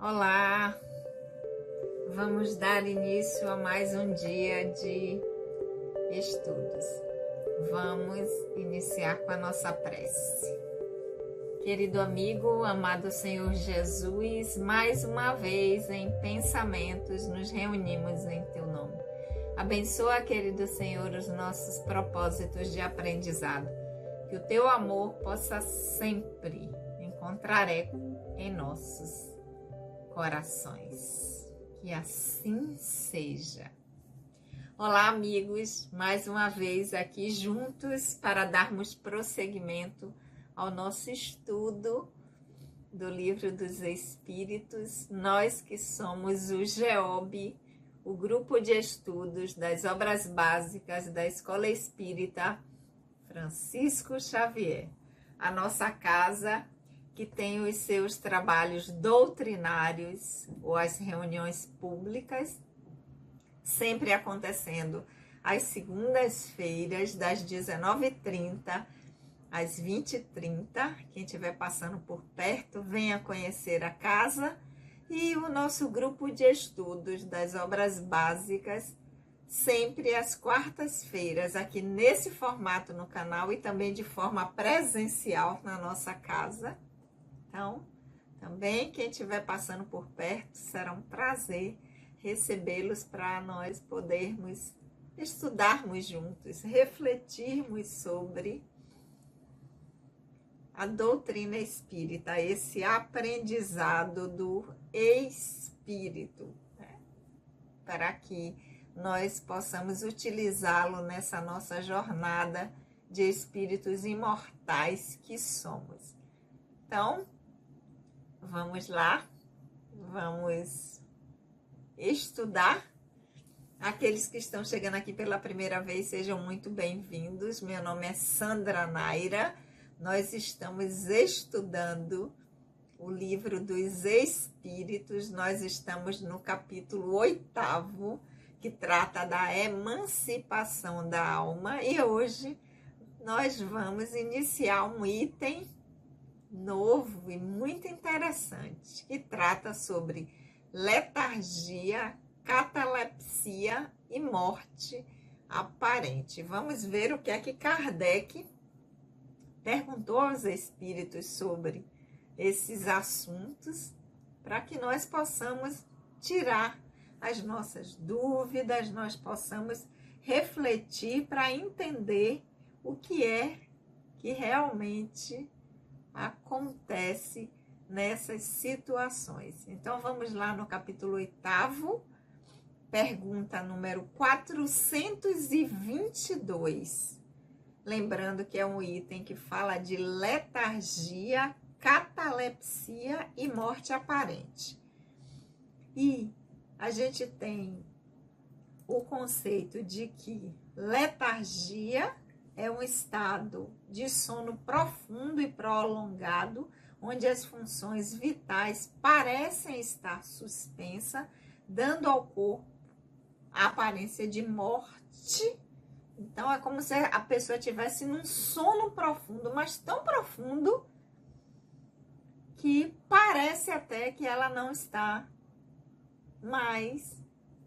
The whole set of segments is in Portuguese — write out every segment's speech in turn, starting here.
Olá, vamos dar início a mais um dia de estudos. Vamos iniciar com a nossa prece. Querido amigo, amado Senhor Jesus, mais uma vez em pensamentos nos reunimos em Teu nome. Abençoa, querido Senhor, os nossos propósitos de aprendizado. Que o Teu amor possa sempre encontrar eco em nossos corações. Que assim seja. Olá, amigos, mais uma vez aqui juntos para darmos prosseguimento ao nosso estudo do Livro dos Espíritos. Nós que somos o GEOB, o grupo de estudos das obras básicas da Escola Espírita Francisco Xavier, a nossa casa que tem os seus trabalhos doutrinários ou as reuniões públicas, sempre acontecendo às segundas-feiras, das 19h30 às 20h30. Quem estiver passando por perto, venha conhecer a casa. E o nosso grupo de estudos das obras básicas, sempre às quartas-feiras, aqui nesse formato no canal e também de forma presencial na nossa casa. Então, também quem estiver passando por perto, será um prazer recebê-los para nós podermos estudarmos juntos, refletirmos sobre a doutrina espírita, esse aprendizado do espírito, né? Para que nós possamos utilizá-lo nessa nossa jornada de espíritos imortais que somos. Então, vamos lá, vamos estudar. Aqueles que estão chegando aqui pela primeira vez, sejam muito bem-vindos. Meu nome é Sandra Naira. Nós estamos estudando o Livro dos Espíritos. Nós estamos no capítulo 8º, que trata da emancipação da alma. E hoje nós vamos iniciar um item novo e muito interessante, que trata sobre letargia, catalepsia e morte aparente. Vamos ver o que é que Kardec perguntou aos espíritos sobre esses assuntos, para que nós possamos tirar as nossas dúvidas, nós possamos refletir para entender o que é que realmente acontece nessas situações. Então, vamos lá no capítulo 8º, pergunta número 422. Lembrando que é um item que fala de letargia, catalepsia e morte aparente. E a gente tem o conceito de que letargia é um estado de sono profundo e prolongado, onde as funções vitais parecem estar suspensas, dando ao corpo a aparência de morte. Então, é como se a pessoa estivesse num sono profundo, mas tão profundo que parece até que ela não está mais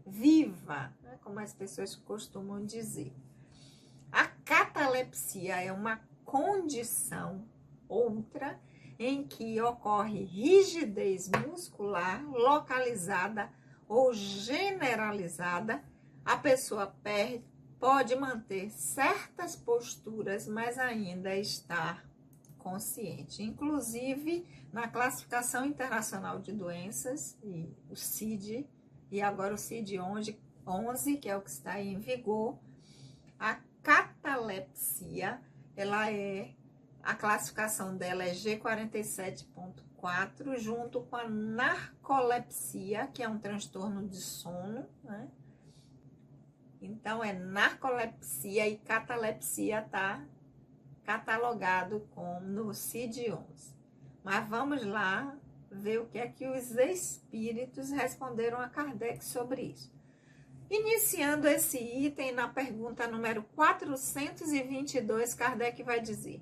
viva, né? Como as pessoas costumam dizer. A catalepsia é uma condição outra em que ocorre rigidez muscular localizada ou generalizada. A pessoa pode manter certas posturas, mas ainda estar consciente. Inclusive, na Classificação Internacional de Doenças, e o CID, e agora o CID-11, que é o que está em vigor, a catalepsia, a classificação dela é G47.4, junto com a narcolepsia, que é um transtorno de sono, né? Então, é narcolepsia e catalepsia está catalogado no CID-11. Mas vamos lá ver o que é que os espíritos responderam a Kardec sobre isso. Iniciando esse item na pergunta número 422, Kardec vai dizer: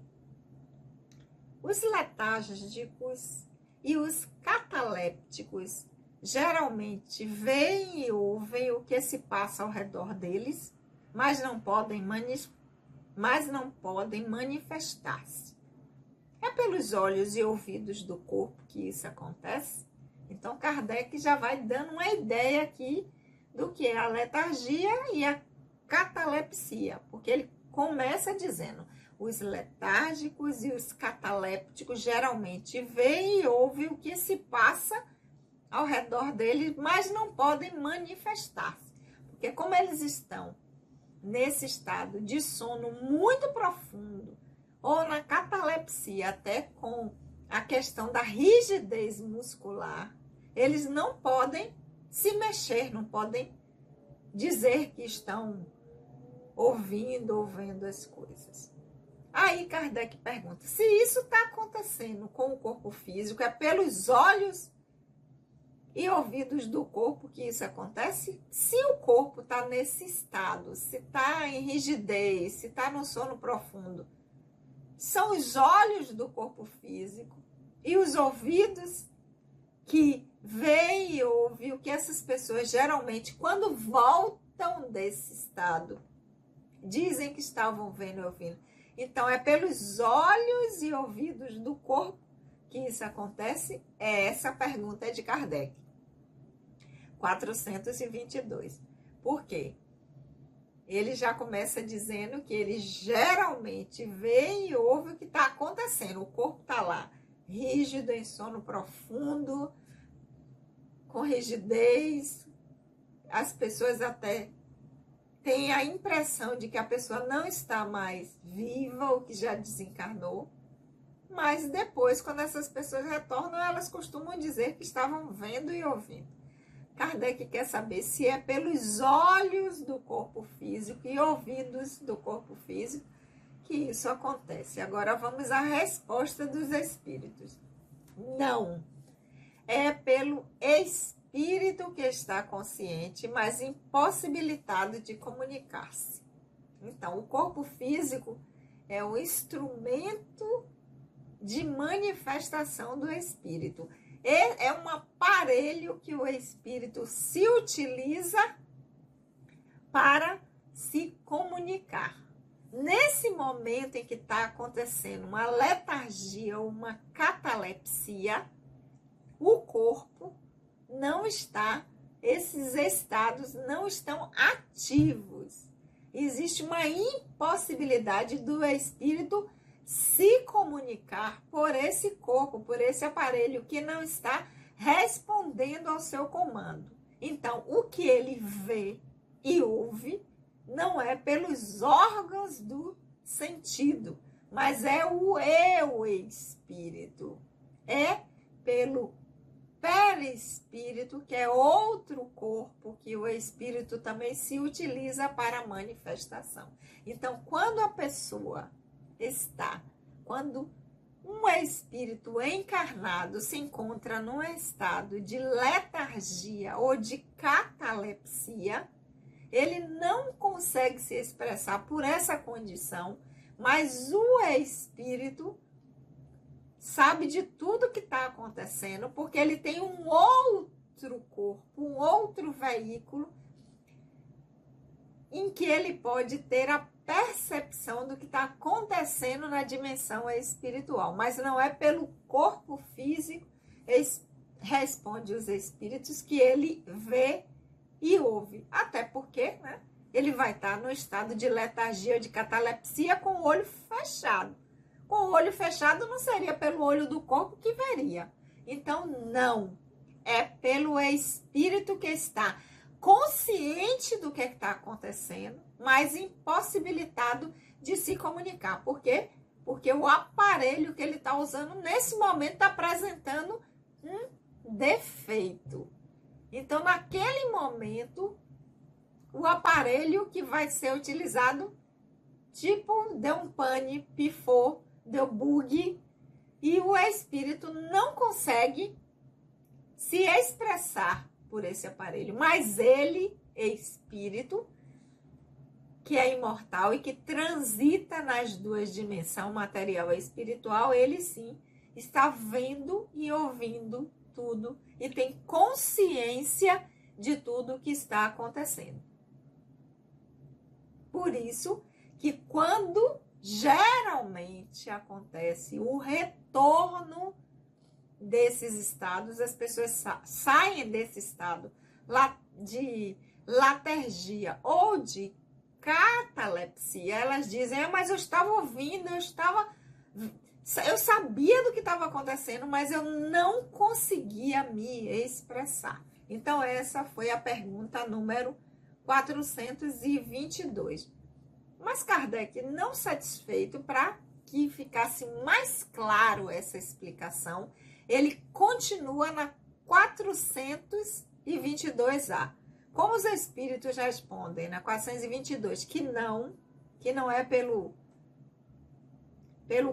os letárgicos E os catalépticos geralmente veem e ouvem o que se passa ao redor deles, mas não podem manifestar-se. É pelos olhos e ouvidos do corpo que isso acontece? Então, Kardec já vai dando uma ideia aqui do que é a letargia e a catalepsia, porque ele começa dizendo: os letárgicos e os catalépticos geralmente veem e ouvem o que se passa ao redor deles, mas não podem manifestar-se, porque como eles estão nesse estado de sono muito profundo, ou na catalepsia, até com a questão da rigidez muscular, eles não podem se mexer, não podem dizer que estão ouvindo ou vendo as coisas. Aí Kardec pergunta: se isso está acontecendo com o corpo físico, é pelos olhos e ouvidos do corpo que isso acontece? Se o corpo está nesse estado, se está em rigidez, se está no sono profundo, são os olhos do corpo físico e os ouvidos que veem e ouvem o que essas pessoas geralmente, quando voltam desse estado, dizem que estavam vendo e ouvindo. Então, é pelos olhos e ouvidos do corpo que isso acontece? Essa pergunta é de Kardec. 422. Por quê? Ele já começa dizendo que ele geralmente vê e ouve o que está acontecendo. O corpo está lá, rígido, em sono profundo, com rigidez. As pessoas até têm a impressão de que a pessoa não está mais viva ou que já desencarnou. Mas depois, quando essas pessoas retornam, elas costumam dizer que estavam vendo e ouvindo. Kardec quer saber se é pelos olhos do corpo físico e ouvidos do corpo físico que isso acontece. Agora vamos à resposta dos espíritos. Não. É pelo espírito que está consciente, mas impossibilitado de comunicar-se. Então, o corpo físico é um instrumento de manifestação do espírito. É um aparelho que o espírito se utiliza para se comunicar. Nesse momento em que está acontecendo uma letargia ou uma catalepsia, o corpo não está, esses estados não estão ativos. Existe uma impossibilidade do espírito se comunicar por esse corpo, por esse aparelho que não está respondendo ao seu comando. Então, o que ele vê e ouve não é pelos órgãos do sentido, mas é o eu espírito. É pelo perispírito, que é outro corpo que o espírito também se utiliza para a manifestação. Então, quando a pessoa quando um espírito encarnado se encontra num estado de letargia ou de catalepsia, ele não consegue se expressar por essa condição, mas o espírito sabe de tudo que está acontecendo, porque ele tem um outro corpo, um outro veículo, em que ele pode ter a percepção do que está acontecendo na dimensão espiritual, mas não é pelo corpo físico, responde os espíritos, que ele vê e ouve. Até porque, né, ele vai estar no estado de letargia ou de catalepsia com o olho fechado. Com o olho fechado não seria pelo olho do corpo que veria. Então, não. É pelo espírito que está consciente do que está acontecendo, mas impossibilitado de se comunicar. Por quê? Porque o aparelho que ele está usando nesse momento está apresentando um defeito. Então, naquele momento, o aparelho que vai ser utilizado, tipo, deu um pane, pifou, deu bug, e o espírito não consegue se expressar por esse aparelho. Mas ele, espírito, que é imortal e que transita nas duas dimensões, material e espiritual, ele sim está vendo e ouvindo tudo e tem consciência de tudo que está acontecendo. Por isso que quando geralmente acontece o retorno desses estados, as pessoas saem desse estado de letargia ou de catalepsia, elas dizem, mas eu estava ouvindo, eu sabia do que estava acontecendo, mas eu não conseguia me expressar. Então, essa foi a pergunta número 422. Mas Kardec, não satisfeito, para que ficasse mais claro essa explicação, ele continua na 422A. Como os espíritos respondem na 422 que não é pelo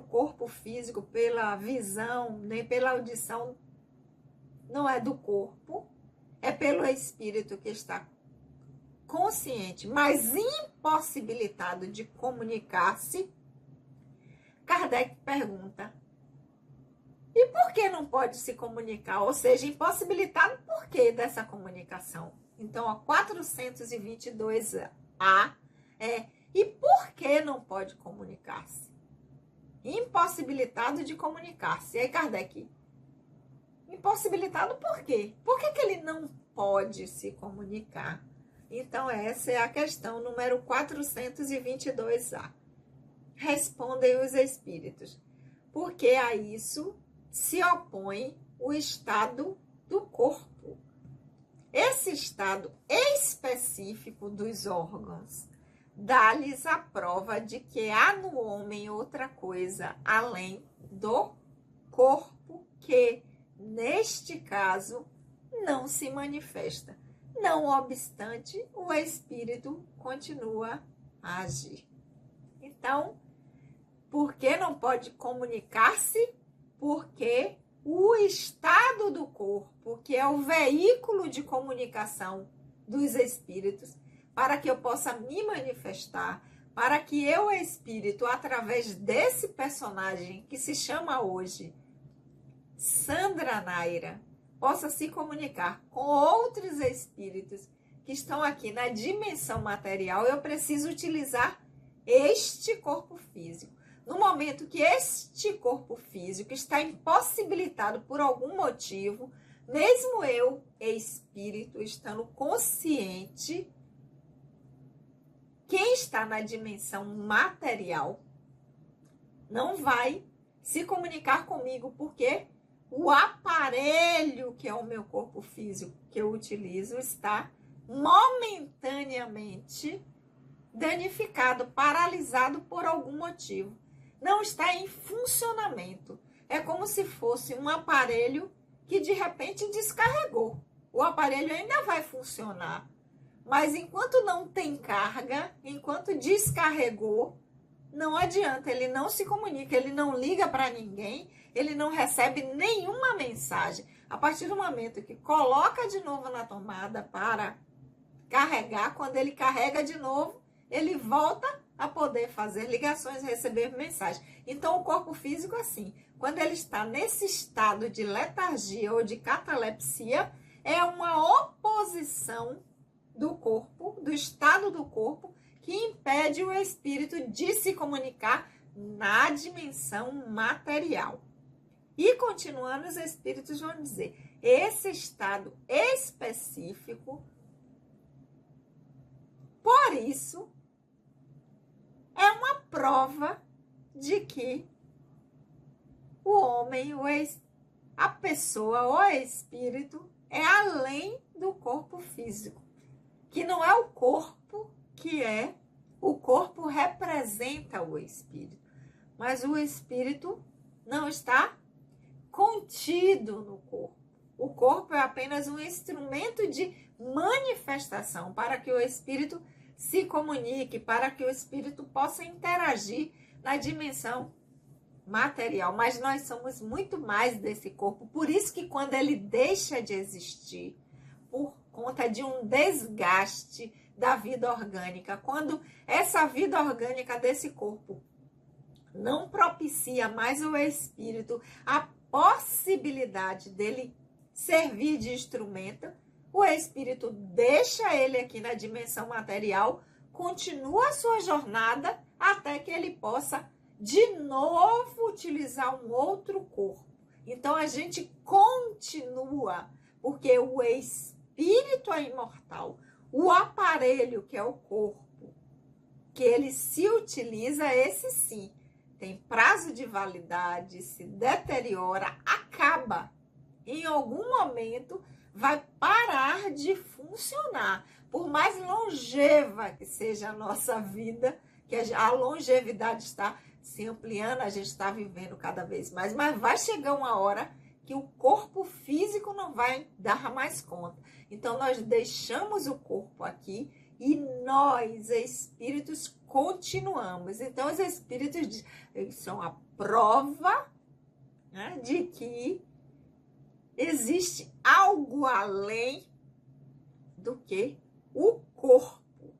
corpo físico, pela visão, nem pela audição, não é do corpo, é pelo espírito que está consciente, mas impossibilitado de comunicar-se, Kardec pergunta, e por que não pode se comunicar? Ou seja, impossibilitado por que dessa comunicação? Então, a 422A e por que não pode comunicar-se? Impossibilitado de comunicar-se. E aí, Kardec, impossibilitado por quê? Por que ele não pode se comunicar? Então, essa é a questão número 422A. Respondem os espíritos. Porque a isso se opõe o estado do corpo. Esse estado específico dos órgãos dá-lhes a prova de que há no homem outra coisa além do corpo que, neste caso, não se manifesta. Não obstante, o espírito continua a agir. Então, por que não pode comunicar-se? Porque o estado do corpo, que é o veículo de comunicação dos espíritos, para que eu possa me manifestar, para que eu, espírito, através desse personagem que se chama hoje Sandra Naira, possa se comunicar com outros espíritos que estão aqui na dimensão material, eu preciso utilizar este corpo físico. No momento que este corpo físico está impossibilitado por algum motivo, mesmo eu, espírito, estando consciente, quem está na dimensão material não vai se comunicar comigo, porque o aparelho que é o meu corpo físico que eu utilizo está momentaneamente danificado, paralisado por algum motivo. Não está em funcionamento. É como se fosse um aparelho que de repente descarregou. O aparelho ainda vai funcionar, mas enquanto não tem carga, enquanto descarregou, não adianta, ele não se comunica, ele não liga para ninguém, ele não recebe nenhuma mensagem. A partir do momento que coloca de novo na tomada para carregar, quando ele carrega de novo, ele volta a poder fazer ligações, receber mensagens. Então, o corpo físico, assim, quando ele está nesse estado de letargia ou de catalepsia, é uma oposição do corpo, do estado do corpo, que impede o espírito de se comunicar na dimensão material. E continuando, os espíritos vão dizer, esse estado específico, por isso, é uma prova de que o homem, a pessoa, o espírito, é além do corpo físico. Que não é o corpo que é, o corpo representa o espírito. Mas o espírito não está contido no corpo. O corpo é apenas um instrumento de manifestação para que o espírito se comunique, para que o espírito possa interagir na dimensão material. Mas nós somos muito mais desse corpo. Por isso que quando ele deixa de existir, por conta de um desgaste da vida orgânica, quando essa vida orgânica desse corpo não propicia mais ao espírito a possibilidade dele servir de instrumento, o espírito deixa ele aqui na dimensão material, continua a sua jornada até que ele possa de novo utilizar um outro corpo. Então a gente continua, porque o espírito é imortal. O aparelho, que é o corpo, que ele se utiliza, esse sim, tem prazo de validade, se deteriora, acaba. Em algum momento vai parar de funcionar. Por mais longeva que seja a nossa vida, que a longevidade está se ampliando, a gente está vivendo cada vez mais, mas vai chegar uma hora que o corpo físico não vai dar mais conta. Então, nós deixamos o corpo aqui e nós, espíritos, continuamos. Então, os espíritos são a prova, né, de que existe algo além do que o corpo,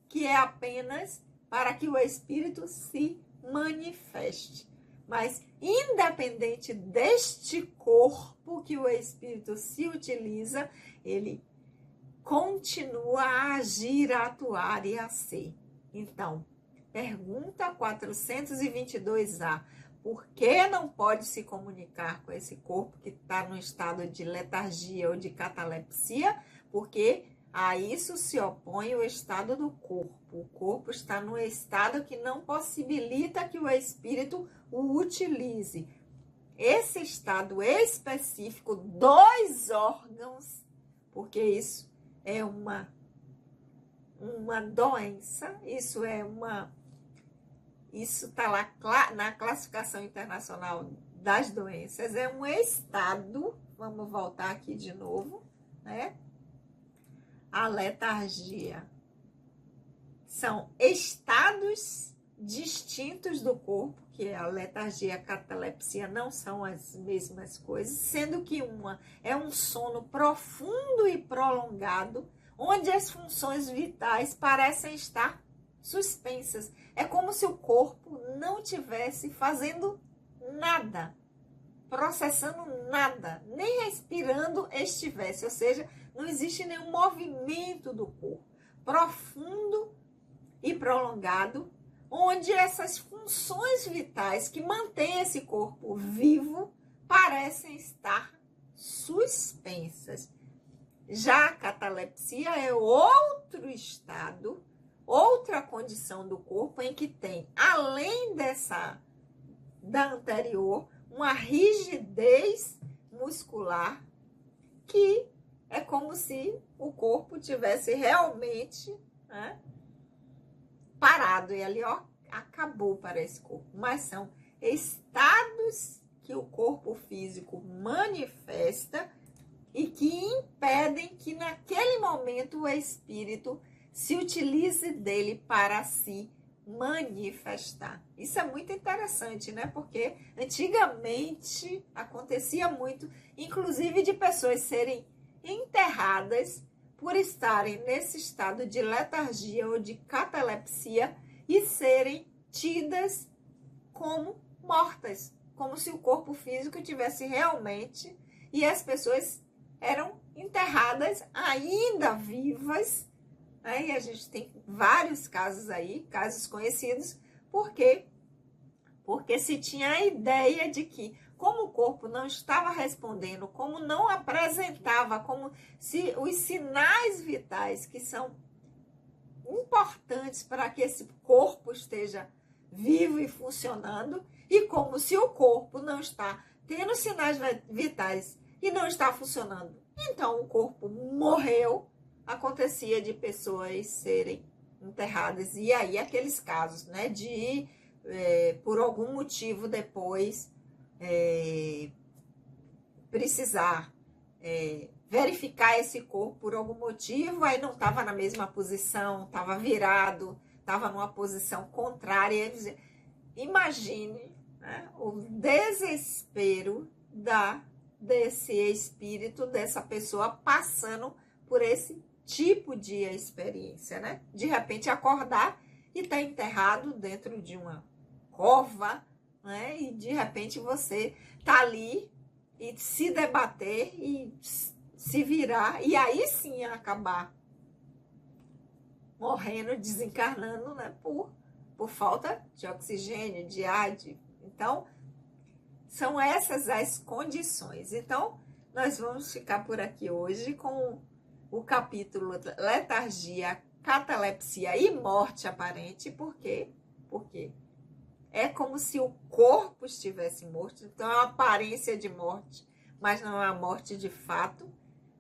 que é apenas para que o espírito se manifeste. Mas, independente deste corpo que o espírito se utiliza, ele continua a agir, a atuar e a ser. Então, pergunta 422A. Por que não pode se comunicar com esse corpo que está no estado de letargia ou de catalepsia? Porque a isso se opõe o estado do corpo. O corpo está no estado que não possibilita que o espírito o utilize. Esse estado específico dos órgãos, porque isso é uma doença, isso está lá na classificação internacional das doenças, é um estado, vamos voltar aqui de novo, né? A letargia. São estados distintos do corpo, que a letargia e a catalepsia não são as mesmas coisas, sendo que uma é um sono profundo e prolongado, onde as funções vitais parecem estar suspensas. É como se o corpo não estivesse fazendo nada, processando nada, nem respirando estivesse, ou seja, não existe nenhum movimento do corpo profundo e prolongado, onde essas funções vitais que mantêm esse corpo vivo parecem estar suspensas. Já a catalepsia é outro estado, outra condição do corpo em que tem, além da anterior, uma rigidez muscular que é como se o corpo tivesse realmente, né, parado. E ali, ó, acabou para esse corpo. Mas são estados que o corpo físico manifesta e que impedem que naquele momento o espírito se utilize dele para se manifestar. Isso é muito interessante, né? Porque antigamente acontecia muito, inclusive de pessoas serem enterradas por estarem nesse estado de letargia ou de catalepsia e serem tidas como mortas, como se o corpo físico tivesse realmente, e as pessoas eram enterradas ainda vivas, né? E a gente tem vários casos aí, casos conhecidos, porque se tinha a ideia de que, como o corpo não estava respondendo, como não apresentava, como se os sinais vitais que são importantes para que esse corpo esteja vivo e funcionando, e como se o corpo não está tendo sinais vitais e não está funcionando, então o corpo morreu, acontecia de pessoas serem enterradas. E aí aqueles casos, né, de por algum motivo depois precisar verificar esse corpo por algum motivo, aí não estava na mesma posição, estava virado, estava numa posição contrária. Imagine, né, o desespero desse espírito, dessa pessoa passando por esse tipo de experiência, né? De repente acordar e estar enterrado dentro de uma cova, né? E de repente você tá ali e se debater e se virar, e aí sim acabar morrendo, desencarnando, né? Por falta de oxigênio, de ar. Então, são essas as condições. Então, nós vamos ficar por aqui hoje com o capítulo letargia, catalepsia e morte aparente. Por quê? Porque é como se o corpo estivesse morto, então é uma aparência de morte, mas não é a morte de fato,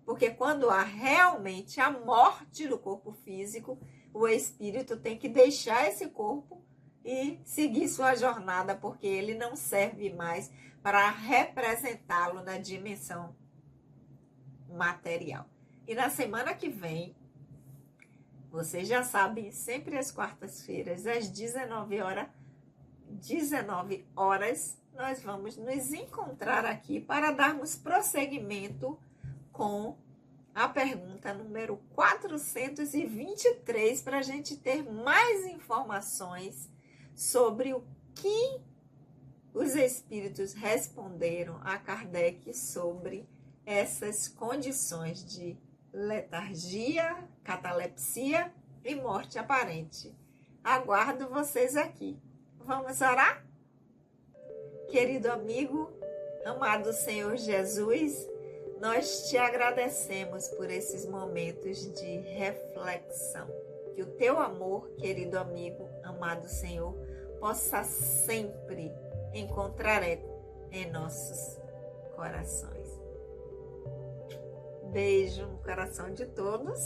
porque quando há realmente a morte do corpo físico, o espírito tem que deixar esse corpo e seguir sua jornada, porque ele não serve mais para representá-lo na dimensão material. E na semana que vem, vocês já sabem, sempre às quartas-feiras, às 19 horas, nós vamos nos encontrar aqui para darmos prosseguimento com a pergunta número 423, para a gente ter mais informações sobre o que os espíritos responderam a Kardec sobre essas condições de letargia, catalepsia e morte aparente. Aguardo vocês aqui. Vamos orar? Querido amigo, amado Senhor Jesus, nós te agradecemos por esses momentos de reflexão. Que o teu amor, querido amigo, amado Senhor, possa sempre encontrar eco em nossos corações. Beijo no coração de todos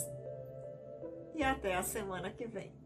e até a semana que vem.